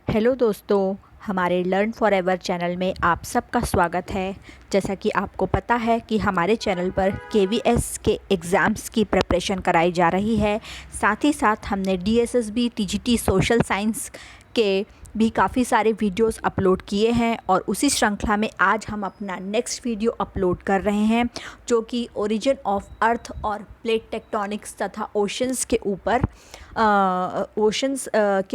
Hello दोस्तों, हमारे learn forever channel में आप सबका स्वागत है। जैसा कि आपको पता है कि हमारे चैनल पर केवीएस के एग्ज़ाम्स की प्रिपरेशन कराई जा रही है। साथ ही साथ हमने डीएसएसबी, टीजीटी, सोशल साइंस के भी काफ़ी सारे वीडियोस अपलोड किए हैं और उसी श्रृंखला में आज हम अपना नेक्स्ट वीडियो अपलोड कर रहे हैं, जो कि ओरिजिन ऑफ अर्थ और प्लेट टेक्टोनिक्स तथा ओशंस के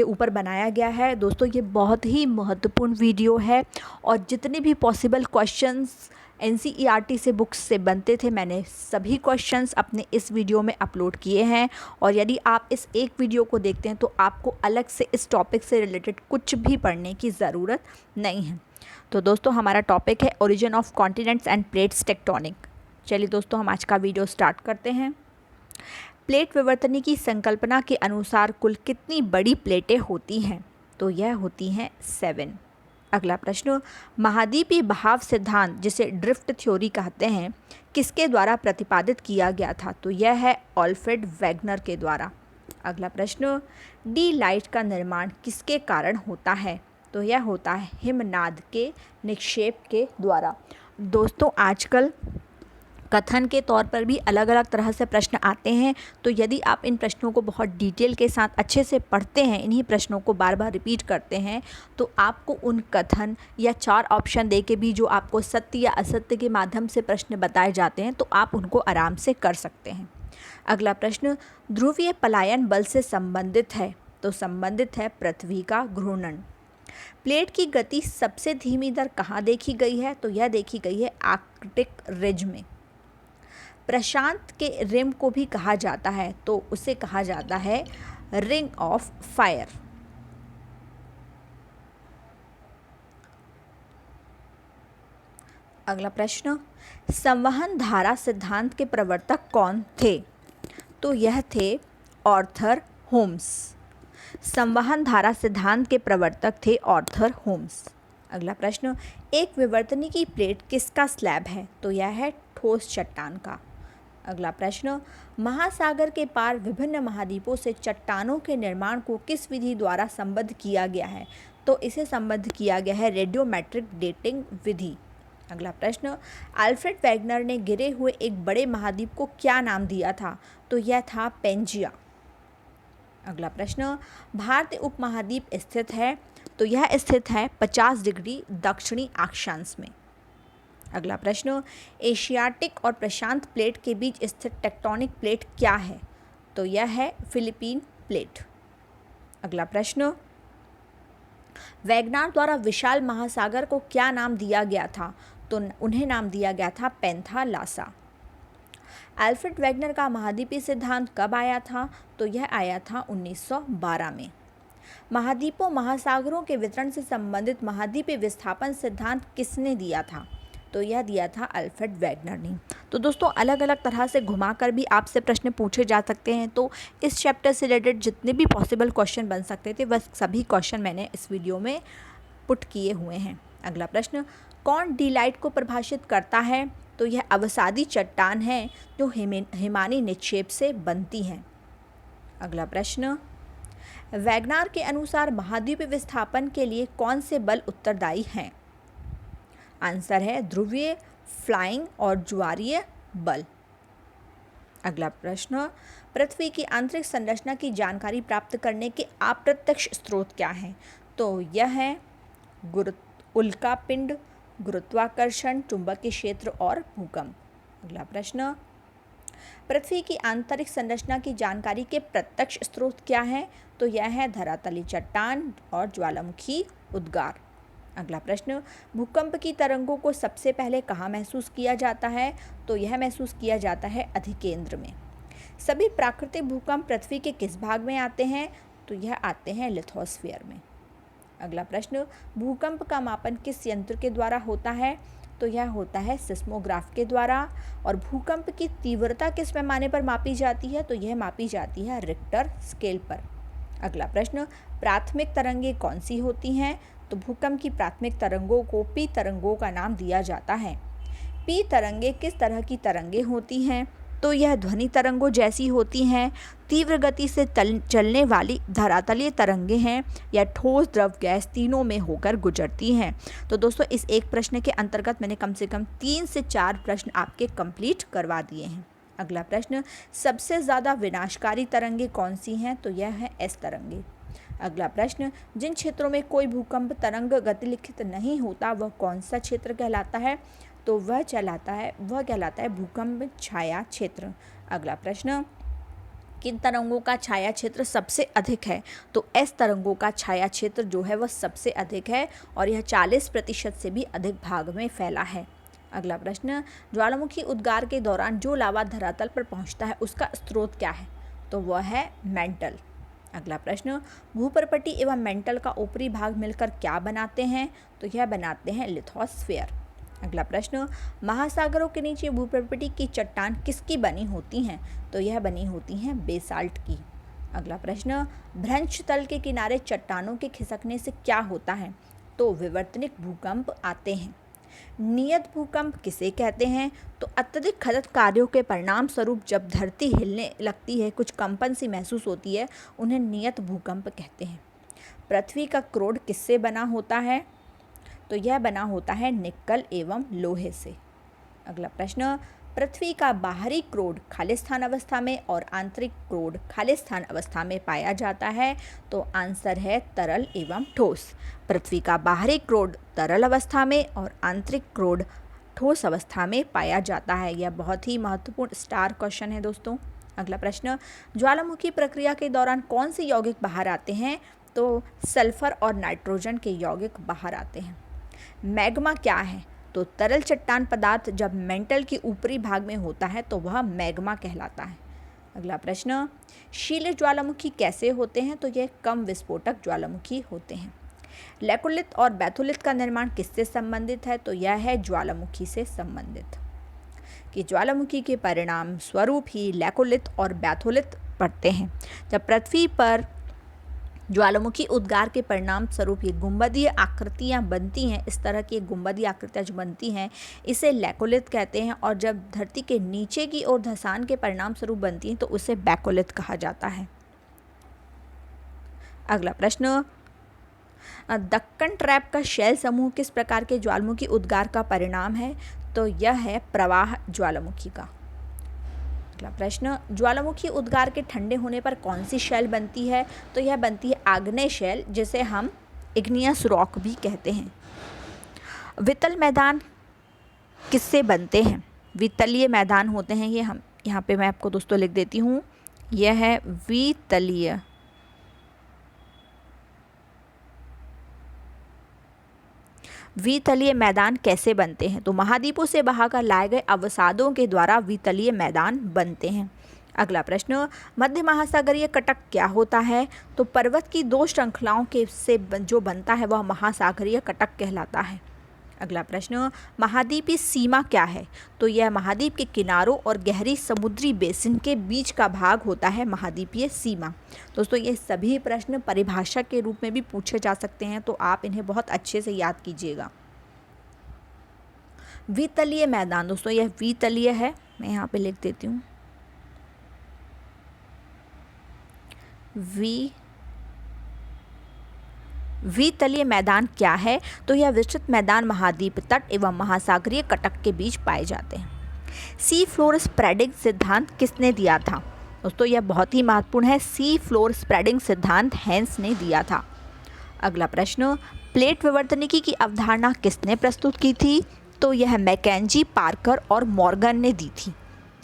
ऊपर बनाया गया है। दोस्तों, ये बहुत ही महत्वपूर्ण वीडियो है और जितने भी पॉसिबल क्वेश्चंस एनसीईआरटी से बुक्स से बनते थे, मैंने सभी क्वेश्चंस अपने इस वीडियो में अपलोड किए हैं। और यदि आप इस एक वीडियो को देखते हैं तो आपको अलग से इस टॉपिक से रिलेटेड कुछ भी पढ़ने की ज़रूरत नहीं है। तो दोस्तों, हमारा टॉपिक है origin of continents and plates tectonic. चलिए दोस्तों, हम आज का वीडियो स्टार्ट करते हैं। प्लेट विवर्तनी की संकल्पना के अनुसार कुल कितनी बड़ी प्लेटें होती हैं? तो यह होती हैं 7। अगला प्रश्न, महाद्वीपीय बहाव सिद्धांत, जिसे ड्रिफ्ट थ्योरी कहते हैं, किसके द्वारा प्रतिपादित किया गया था? तो यह है अल्फ्रेड वेगनर के द्वारा। अगला प्रश्न, डी लाइट का निर्माण किसके कारण होता है? तो यह होता है हिमनाद के निक्षेप के द्वारा। दोस्तों, आजकल कथन के तौर पर भी अलग अलग तरह से प्रश्न आते हैं, तो यदि आप इन प्रश्नों को बहुत डिटेल के साथ अच्छे से पढ़ते हैं, इन्हीं प्रश्नों को बार बार रिपीट करते हैं, तो आपको उन कथन या 4 ऑप्शन दे के भी जो आपको सत्य या असत्य के माध्यम से प्रश्न बताए जाते हैं, तो आप उनको आराम से कर सकते हैं। अगला प्रश्न, ध्रुवीय पलायन बल से संबंधित है? तो संबंधित है पृथ्वी का घूर्णन। प्लेट की गति सबसे धीमी दर कहाँ देखी गई है? तो यह देखी गई है आर्कटिक रिज में। प्रशांत के रिम को भी कहा जाता है, तो उसे कहा जाता है रिंग ऑफ फायर। अगला प्रश्न, संवहन धारा सिद्धांत के प्रवर्तक कौन थे? तो यह थे आर्थर होम्स। संवहन धारा सिद्धांत के प्रवर्तक थे आर्थर होम्स। अगला प्रश्न, एक विवर्तनी की प्लेट किसका स्लैब है? तो यह है ठोस चट्टान का। अगला प्रश्न, महासागर के पार विभिन्न महाद्वीपों से चट्टानों के निर्माण को किस विधि द्वारा संबद्ध किया गया है? तो इसे संबद्ध किया गया है रेडियोमेट्रिक डेटिंग विधि। अगला प्रश्न, अल्फ्रेड वेगनर ने गिरे हुए एक बड़े महाद्वीप को क्या नाम दिया था? तो यह था पेंजिया। अगला प्रश्न, भारतीय उपमहाद्वीप स्थित है? तो यह स्थित है 50 डिग्री दक्षिणी अक्षांश में। अगला प्रश्न, एशियाटिक और प्रशांत प्लेट के बीच स्थित टेक्टोनिक प्लेट क्या है? तो यह है फिलीपीन प्लेट। अगला प्रश्न, वेगनार द्वारा विशाल महासागर को क्या नाम दिया गया था? तो उन्हें नाम दिया गया था पेंथालासा। अल्फ्रेड वेगनर का महाद्वीपीय सिद्धांत कब आया था? तो यह आया था 1912 में। महाद्वीपों महासागरों के वितरण से संबंधित महाद्वीपीय विस्थापन सिद्धांत किसने दिया था? तो यह दिया था अल्फ्रेड वेगनर ने। तो दोस्तों, अलग अलग तरह से घुमाकर भी आपसे प्रश्न पूछे जा सकते हैं, तो इस चैप्टर से रिलेटेड जितने भी पॉसिबल क्वेश्चन बन सकते थे, वह सभी क्वेश्चन मैंने इस वीडियो में पुट किए हुए हैं। अगला प्रश्न, कौन डी लाइट को परिभाषित करता है? तो यह अवसादी चट्टान है जो हिमानी निक्षेप से बनती हैं। अगला प्रश्न, वेगनार के अनुसार महाद्वीपीय विस्थापन के लिए कौन से बल उत्तरदायी हैं? आंसर है ध्रुवीय, फ्लाइंग और ज्वारीय बल। अगला प्रश्न, पृथ्वी की आंतरिक संरचना की जानकारी प्राप्त करने के अप्रत्यक्ष स्रोत क्या हैं? तो यह है उल्का पिंड, गुरुत्वाकर्षण, चुंबकीय क्षेत्र और भूकंप। अगला प्रश्न, पृथ्वी की आंतरिक संरचना की जानकारी के प्रत्यक्ष स्रोत क्या हैं? तो यह है धरातलीय चट्टान और ज्वालामुखी उद्गार। अगला प्रश्न, भूकंप की तरंगों को सबसे पहले कहाँ महसूस किया जाता है? तो यह महसूस किया जाता है अधिकेंद्र में। सभी प्राकृतिक भूकंप पृथ्वी के किस भाग में आते हैं? तो यह आते हैं लिथोस्फीयर में। अगला प्रश्न, भूकंप का मापन किस यंत्र के द्वारा होता है? तो यह होता है सिस्मोग्राफ के द्वारा। और भूकंप की तीव्रता किस पैमाने पर मापी जाती है? तो यह मापी जाती है रिक्टर स्केल पर। अगला प्रश्न, प्राथमिक तरंगें कौन सी होती हैं? तो भूकंप की प्राथमिक तरंगों को पी तरंगों का नाम दिया जाता है। पी तरंगें किस तरह की तरंगें होती हैं? तो यह ध्वनि तरंगों जैसी होती हैं, तीव्र गति से चलने वाली धरातलीय तरंगें हैं, या ठोस, द्रव, गैस तीनों में होकर गुजरती हैं। तो दोस्तों इस एक प्रश्न के अंतर्गत मैंने कम से कम 3 से 4 प्रश्न आपके कंप्लीट करवा दिए हैं। अगला प्रश्न, सबसे ज़्यादा विनाशकारी तरंगें कौन सी हैं? तो यह है एस तरंगे। अगला प्रश्न, जिन क्षेत्रों में कोई भूकंप तरंग गतिलिखित नहीं होता वह कौन सा क्षेत्र कहलाता है? तो वह कहलाता है भूकंप छाया क्षेत्र। अगला प्रश्न, किन तरंगों का छाया क्षेत्र सबसे अधिक है? तो एस तरंगों का छाया क्षेत्र जो है वह सबसे अधिक है और यह 40% से भी अधिक भाग में फैला है। अगला प्रश्न, ज्वालामुखी उद्गार के दौरान जो लावा धरातल पर पहुंचता है उसका स्रोत क्या है? तो वह है मेंटल। अगला प्रश्न, भूपर्पटी एवं मेंटल का ऊपरी भाग मिलकर क्या बनाते हैं? तो यह बनाते हैं लिथोस्फीयर। अगला प्रश्न, महासागरों के नीचे भूपर्पटी की चट्टान किसकी बनी होती हैं? तो यह बनी होती हैं बेसाल्ट की। अगला प्रश्न, भ्रंश तल के किनारे चट्टानों के खिसकने से क्या होता है? तो विवर्तनिक भूकंप आते हैं। नियत भूकंप किसे कहते हैं? तो अत्यधिक खनन कार्यों के परिणाम स्वरूप जब धरती हिलने लगती है, कुछ कंपन सी महसूस होती है, उन्हें नियत भूकंप कहते हैं। पृथ्वी का क्रोड किससे बना होता है? तो यह बना होता है निक्कल एवं लोहे से। अगला प्रश्न, पृथ्वी का बाहरी क्रोड खालिस्तान अवस्था में और आंतरिक क्रोड खालिस्तान अवस्था में पाया जाता है? तो आंसर है तरल एवं ठोस। पृथ्वी का बाहरी क्रोड तरल अवस्था में और आंतरिक क्रोड ठोस अवस्था में पाया जाता है। यह बहुत ही महत्वपूर्ण स्टार क्वेश्चन है दोस्तों। अगला प्रश्न, ज्वालामुखी प्रक्रिया के दौरान कौन से यौगिक बाहर आते हैं? तो सल्फर और नाइट्रोजन के यौगिक बाहर आते हैं। मैग्मा क्या है? तो तरल चट्टान पदार्थ जब मेंटल के ऊपरी भाग में होता है तो वह मैग्मा कहलाता है। अगला प्रश्न, शीले ज्वालामुखी कैसे होते हैं? तो यह कम विस्फोटक ज्वालामुखी होते हैं। लैकोलिथ और बैथोलिथ का निर्माण किससे संबंधित है? तो यह है ज्वालामुखी से संबंधित, कि ज्वालामुखी के परिणाम स्वरूप ही लैकोलिथ और बैथोलिथ पड़ते हैं। जब पृथ्वी पर ज्वालामुखी उद्गार के परिणाम स्वरूप ये गुंबदीय आकृतियाँ बनती हैं, इस तरह की गुंबदीय आकृतियाँ जो बनती हैं इसे लैकोलिथ कहते हैं, और जब धरती के नीचे की ओर धंसान के परिणाम स्वरूप बनती हैं तो उसे बैकोलिथ कहा जाता है। अगला प्रश्न, दक्कन ट्रैप का शैल समूह किस प्रकार के ज्वालामुखी उद्गार का परिणाम है? तो यह है प्रवाह ज्वालामुखी का। अगला प्रश्न, ज्वालामुखी उद्गार के ठंडे होने पर कौन सी शैल बनती है? तो यह बनती है आग्नेय शैल, जिसे हम इग्नियस रॉक भी कहते हैं। वितल मैदान किससे बनते हैं? वितलीय मैदान होते हैं ये। हम यहाँ पे मैं आपको दोस्तों लिख देती हूँ, यह है वितलीय। वितलीय मैदान कैसे बनते हैं? तो महाद्वीपों से बहाकर लाए गए अवसादों के द्वारा वितलीय मैदान बनते हैं। अगला प्रश्न, मध्य महासागरीय कटक क्या होता है? तो पर्वत की 2 श्रृंखलाओं के से जो बनता है वह महासागरीय कटक कहलाता है। अगला प्रश्न, महाद्वीपीय सीमा क्या है? तो यह महाद्वीप के किनारों और गहरी समुद्री बेसिन के बीच का भाग होता है महाद्वीपीय सीमा। दोस्तों ये सभी प्रश्न परिभाषा के रूप में भी पूछे जा सकते हैं, तो आप इन्हें बहुत अच्छे से याद कीजिएगा। वितलीय मैदान, दोस्तों यह वितलीय है, मैं यहाँ पे लिख देती हूँ, वितलीय मैदान क्या है? तो यह विस्तृत मैदान महाद्वीप तट एवं महासागरीय कटक के बीच पाए जाते हैं। सी फ्लोर स्प्रेडिंग सिद्धांत किसने दिया था? दोस्तों यह बहुत ही महत्वपूर्ण है, सी फ्लोर स्प्रेडिंग सिद्धांत हेंस ने दिया था। अगला प्रश्न, प्लेट विवर्तनिकी की अवधारणा किसने प्रस्तुत की थी? तो यह मैकेंजी, पार्कर और मॉर्गन ने दी थी।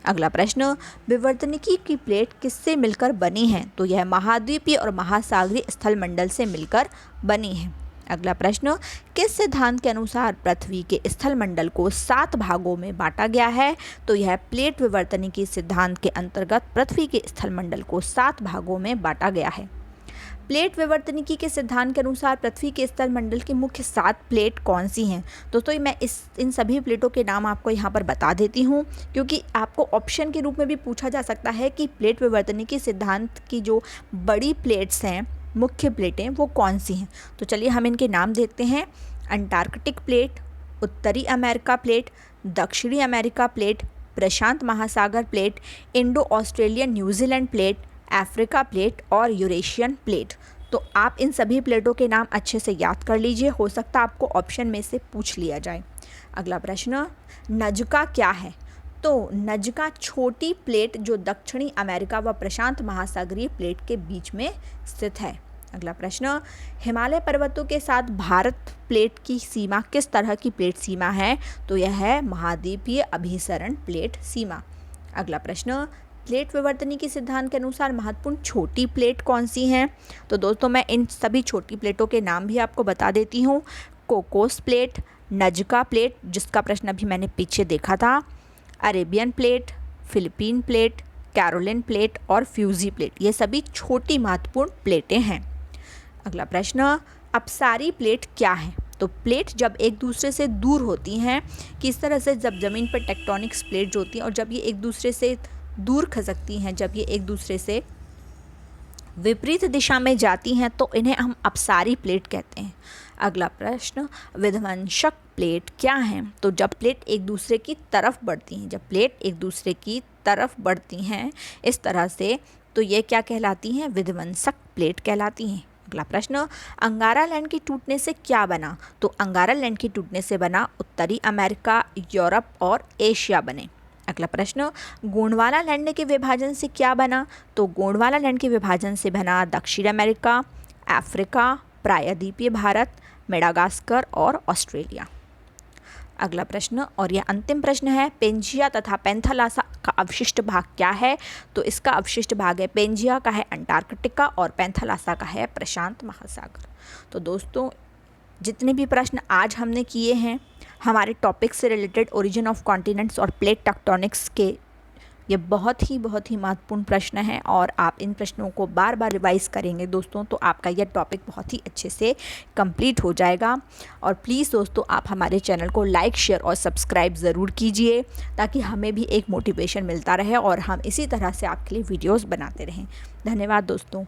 अगला प्रश्न, विवर्तनिकी की प्लेट किससे मिलकर बनी है? तो यह महाद्वीपीय और महासागरीय स्थलमंडल से मिलकर बनी है। अगला प्रश्न, किस सिद्धांत के अनुसार पृथ्वी के स्थलमंडल को 7 भागों में बांटा गया है? तो यह प्लेट विवर्तनिकी सिद्धांत के अंतर्गत पृथ्वी के स्थलमंडल को 7 भागों में बांटा गया है। प्लेट विवर्तनिकी के सिद्धांत के अनुसार पृथ्वी के स्थलमंडल की मुख्य 7 प्लेट कौन सी हैं? दोस्तों मैं इन सभी प्लेटों के नाम आपको यहाँ पर बता देती हूँ, क्योंकि आपको ऑप्शन के रूप में भी पूछा जा सकता है कि प्लेट विवर्तनिकी सिद्धांत की जो बड़ी प्लेट्स हैं, मुख्य प्लेटें, वो कौन सी हैं। तो चलिए हम इनके नाम देखते हैं। अंटार्कटिक प्लेट, उत्तरी अमेरिका प्लेट, दक्षिणी अमेरिका प्लेट, प्रशांत महासागर plate, Indo Australian New Zealand plate, Africa plate और यूरेशियन प्लेट। तो आप इन सभी प्लेटों के नाम अच्छे से याद कर लीजिए, हो सकता है आपको ऑप्शन में से पूछ लिया जाए। अगला प्रश्न, नजका क्या है? तो नजका छोटी प्लेट जो दक्षिणी अमेरिका व प्रशांत महासागरीय प्लेट के बीच में स्थित है। अगला प्रश्न, हिमालय पर्वतों के साथ भारत प्लेट की सीमा किस तरह की प्लेट सीमा है? तो यह है महाद्वीपीय अभिसरण प्लेट सीमा। अगला प्रश्न, प्लेट विवर्तनी के सिद्धांत के अनुसार महत्वपूर्ण छोटी प्लेट कौन सी हैं? तो दोस्तों मैं इन सभी छोटी प्लेटों के नाम भी आपको बता देती हूँ। कोकोस प्लेट, नजका प्लेट जिसका प्रश्न अभी मैंने पीछे देखा था, Arabian plate, Philippine plate, Caroline plate और फ्यूजी प्लेट, ये सभी छोटी महत्वपूर्ण प्लेटें हैं। अगला प्रश्न, अपसारी प्लेट क्या है? तो प्लेट जब एक दूसरे से दूर होती हैं, किस तरह से जब ज़मीन पर टेक्टोनिक्स प्लेट जो होती हैं और जब ये एक दूसरे से दूर खसकती हैं, जब ये एक दूसरे से विपरीत दिशा में जाती हैं, तो इन्हें हम अपसारी प्लेट कहते हैं। अगला प्रश्न, विध्वंसक प्लेट क्या है? तो जब प्लेट एक दूसरे की तरफ बढ़ती हैं, जब प्लेट एक दूसरे की तरफ बढ़ती हैं इस तरह से, तो ये क्या कहलाती हैं? विध्वंसक प्लेट कहलाती हैं। अगला प्रश्न, अंगारा लैंड के टूटने से क्या बना? तो अंगारा लैंड के टूटने से बना उत्तरी अमेरिका, यूरोप और एशिया बने। अगला प्रश्न, गोंडवाना लैंड के विभाजन से क्या बना? तो गोंडवाना लैंड के विभाजन से बना दक्षिण अमेरिका, अफ्रीका, प्रायद्वीपीय भारत, मेडागास्कर और ऑस्ट्रेलिया। अगला प्रश्न और यह अंतिम प्रश्न है, पेंजिया तथा पैंथालासा का अवशिष्ट भाग क्या है? तो इसका अवशिष्ट भाग है पेंजिया का है अंटार्कटिका और पैंथालासा का है प्रशांत महासागर। तो दोस्तों जितने भी प्रश्न आज हमने किए हैं हमारे टॉपिक से रिलेटेड, ओरिजिन ऑफ कॉन्टिनेंट्स और प्लेट टेक्टोनिक्स के, ये बहुत ही महत्वपूर्ण प्रश्न हैं और आप इन प्रश्नों को बार बार रिवाइज़ करेंगे दोस्तों तो आपका यह टॉपिक बहुत ही अच्छे से कंप्लीट हो जाएगा। और प्लीज़ दोस्तों आप हमारे चैनल को लाइक, शेयर और सब्सक्राइब ज़रूर कीजिए ताकि हमें भी एक मोटिवेशन मिलता रहे और हम इसी तरह से आपके लिए वीडियोज़ बनाते रहें। धन्यवाद दोस्तों।